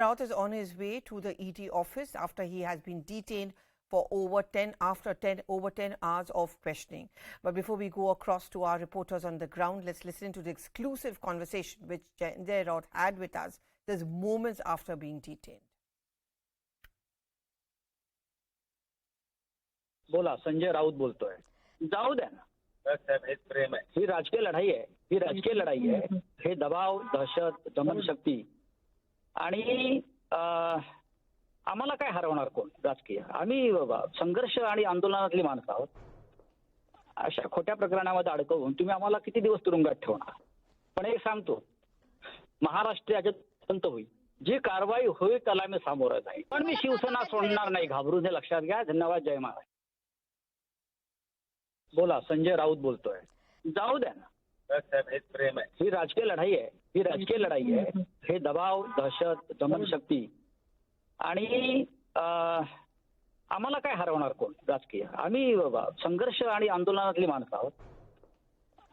Raut is on his way to the ED office after he has been detained for over 10 hours of questioning. But before we go across to our reporters on the ground, let's listen to the exclusive conversation which Sanjay Raut had with us just moments after being detained. बोला संजय राऊत बोलतोय. जाऊ द्या ना. साहेब हेच प्रेम आहे. ही राजकीय लढाई आहे. ही राजकीय लढाई आहे. हे दबाव, दहशत, दमनशक्ती आणि आम्हाला काय हरवणार कोण राजकीय. आम्ही संघर्ष आणि आंदोलनातली माणसं आहोत. अशा खोट्या प्रकरणामध्ये अडकवून तुम्ही आम्हाला किती दिवस तुरुंगात ठेवणार. पण एक सांगतो, महाराष्ट्र याच्यात अंत होईल. जी कारवाई होईल त्याला मी सामोरं जाईल. पण मी शिवसेना सोडणार नाही. घाबरून हे लक्षात घ्या. धन्यवाद. जय महाराष्ट्र. बोला संजय राऊत बोलतोय. जाऊ द्या ना. साहेब हेच प्रेम आहे. ही राजकीय लढाई आहे. ही राजकीय लढाई आहे. हे दबाव, दहशत, दमनशक्ती आणि आम्हाला काय हरवणार कोण राजकीय. आम्ही संघर्ष आणि आंदोलनातली माणसं आहोत.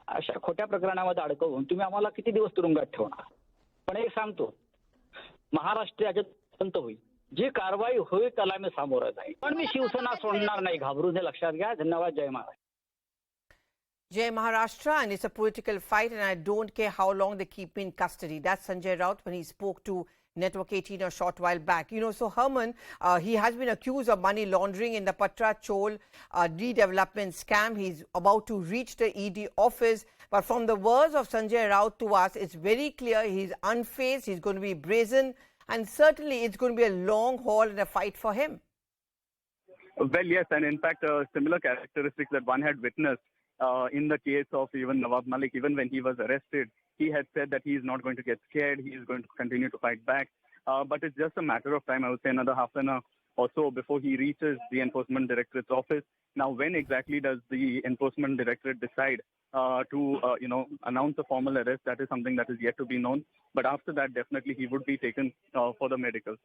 अशा खोट्या प्रकरणामध्ये अडकवून तुम्ही आम्हाला किती दिवस तुरुंगात ठेवणार. पण एक सांगतो, महाराष्ट्र याच्यात अंत होईल. जी कारवाई होईल त्याला मी सामोरं जाईल. पण मी शिवसेना सोडणार नाही. घाबरून हे लक्षात घ्या. धन्यवाद. जय Maharashtra. Jai Maharashtra, and it's a political fight, and I don't care how long they keep me in custody. That's Sanjay Raut when he spoke to Network 18 a short while back. You know, so Herman, he has been accused of money laundering in the Patra Chawl redevelopment scam. He's about to reach the ED office. But from the words of Sanjay Raut to us, it's very clear he's unfazed, he's going to be brazen, and certainly it's going to be a long haul and a fight for him. Well, yes, and in fact, similar characteristics that one had witnessed in the case of even Nawab Malik, even when he was arrested, he had said that he is not going to get scared, he is going to continue to fight back. But it's just a matter of time, I would say another half an hour or so before he reaches the Enforcement Directorate's office. Now, when exactly does the Enforcement Directorate decide to announce a formal arrest? That is something that is yet to be known. But after that, definitely he would be taken for the medical.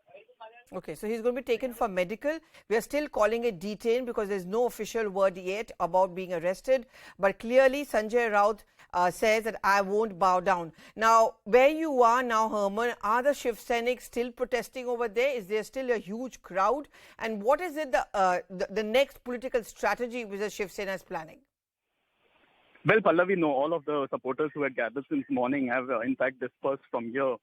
Okay, so he's going to be taken for medical. We are still calling it detained because there's no official word yet about being arrested. But clearly, Sanjay Raut says that I won't bow down. Now, where you are now, Herman, are the Shiv Seniks still protesting over there? Is there still a huge crowd? And what is it the next political strategy which the Shiv Sena is planning? Well, Pallavi, no, all of the supporters who had gathered since morning have in fact dispersed from here.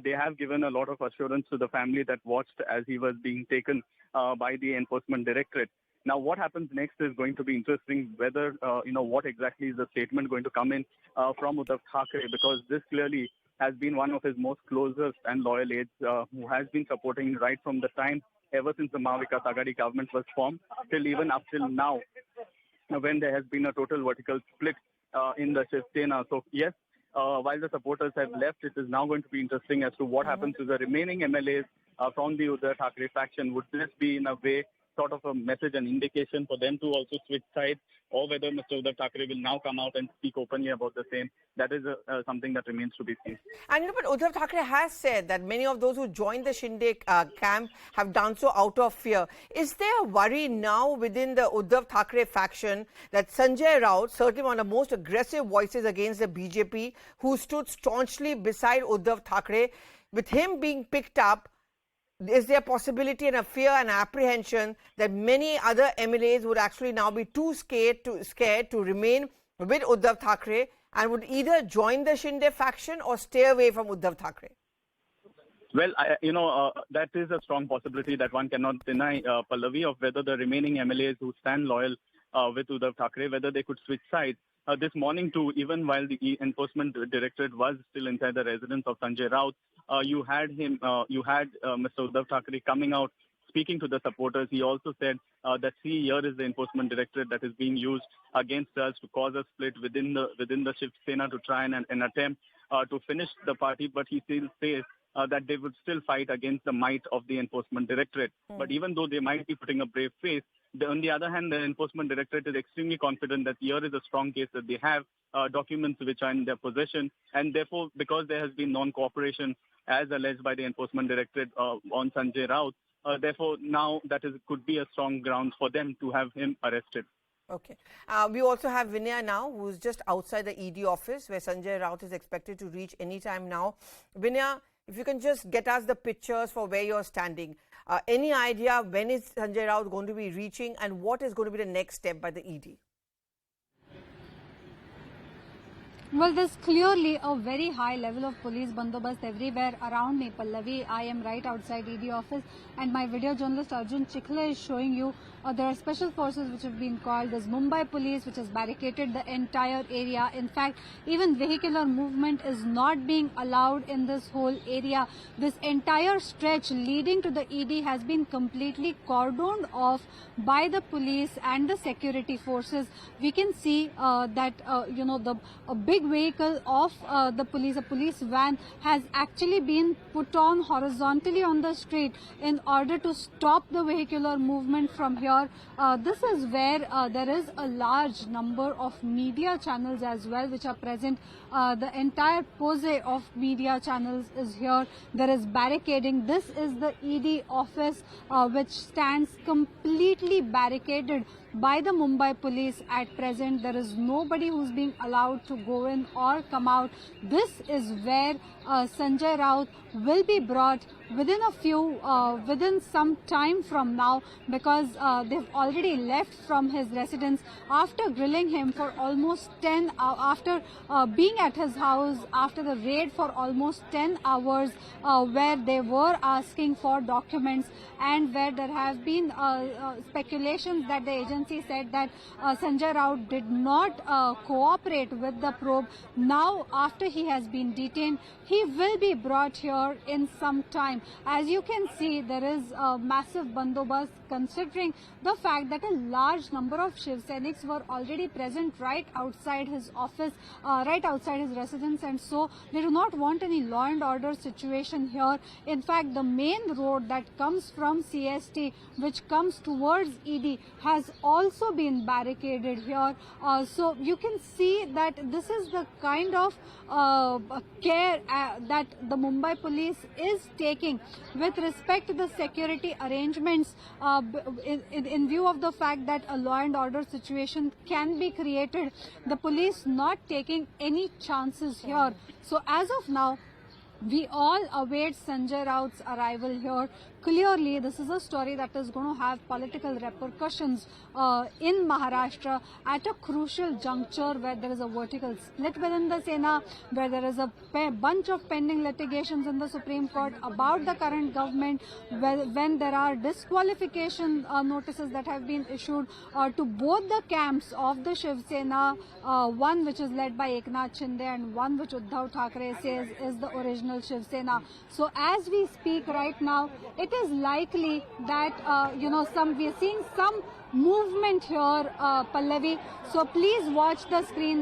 They have given a lot of assurance to the family that watched as he was being taken by the Enforcement Directorate. Now, what happens next is going to be interesting, whether, what exactly is the statement going to come in from Uddhav Thackeray, because this clearly has been one of his most closest and loyal aides who has been supporting right from the time ever since the Mahavikas Aghadi government was formed till even up till now, when there has been a total vertical split in the Shiv Sena. So, yes, while the supporters have left, it is now going to be interesting as to what happens to the remaining MLAs from the Uddhav Thackeray faction. Would this be, in a way, sort of a message, an indication for them to also switch sides, or whether Mr. Uddhav Thackeray will now come out and speak openly about the same? That is something that remains to be seen. And but Uddhav Thackeray has said that many of those who joined the Shinde camp have done so out of fear. Is there a worry now within the Uddhav Thackeray faction that Sanjay Raut, certainly one of the most aggressive voices against the BJP, who stood staunchly beside Uddhav Thackeray, with him being picked up, is there a possibility and a fear and apprehension that many other MLAs would actually now be too scared to remain with Uddhav Thackeray and would either join the Shinde faction or stay away from Uddhav Thackeray? Well, that is a strong possibility that one cannot deny, Pallavi, of whether the remaining MLAs who stand loyal with Uddhav Thackeray, whether they could switch sides. This morning too, even while the Enforcement Directorate was still inside the residence of Sanjay Raut, you had Mr. Uddhav Thackeray coming out, speaking to the supporters. He also said that here is the Enforcement Directorate that is being used against us to cause a split within the Shiv Sena to try and attempt to finish the party. But he still says that they would still fight against the might of the Enforcement Directorate. But even though they might be putting a brave face, on the other hand, the Enforcement Directorate is extremely confident that here is a strong case, that they have documents which are in their possession, and therefore, because there has been non-cooperation as alleged by the Enforcement Directorate on Sanjay Raut, therefore now that could be a strong ground for them to have him arrested. Okay. We also have Vinaya now, who's just outside the ED office where Sanjay Raut is expected to reach any time now. Vinaya, If you can just get us the pictures for where you're standing. Any idea when is Sanjay Raut going to be reaching and what is going to be the next step by the ED? Well, there's clearly a very high level of police bandobast everywhere around me, Pallavi. I am right outside ED office, and my video journalist Arjun Chikhle is showing you there are special forces which have been called. There's Mumbai police which has barricaded the entire area. In fact, even vehicular movement is not being allowed in this whole area. This entire stretch leading to the ED has been completely cordoned off by the police and the security forces. We can see that a big vehicle of the police, a police van, has actually been put on horizontally on the street in order to stop the vehicular movement from here. This is where there is a large number of media channels as well which are present. The entire pose of media channels is here. There is barricading. This is the ED office which stands completely barricaded by the Mumbai police at present. There is nobody who's being allowed to go in or come out. This is where Sanjay Raut will be brought within some time from now, because they've already left from his residence after grilling him for almost 10 hours, after being at his house after the raid for almost 10 hours, where they were asking for documents and where there have been speculations that the agency said that Sanjay Raut did not cooperate with the probe. Now, after he has been detained, he will be brought here in some time. As you can see, there is a massive bandobast, considering the fact that a large number of Shiv Senics were already present right outside his office, right outside his residence, and so they do not want any law and order situation here. In fact, the main road that comes from CST, which comes towards ED, has also been barricaded here. So you can see that this is the kind of care that the Mumbai police is taking with respect to the security arrangements, in view of the fact that a law and order situation can be created. The police not taking any chances here. So as of now, we all await Sanjay Raut's arrival here. Clearly, this is a story that is going to have political repercussions in Maharashtra at a crucial juncture where there is a vertical split within the Sena, where there is a bunch of pending litigations in the Supreme Court about the current government, when there are disqualification notices that have been issued to both the camps of the Shiv Sena, one which is led by Eknath Shinde and one which Uddhav Thackeray says is the original Shiv Sena. So as we speak right now, it is likely that we are seeing some movement here, Pallavi. So please watch the screen.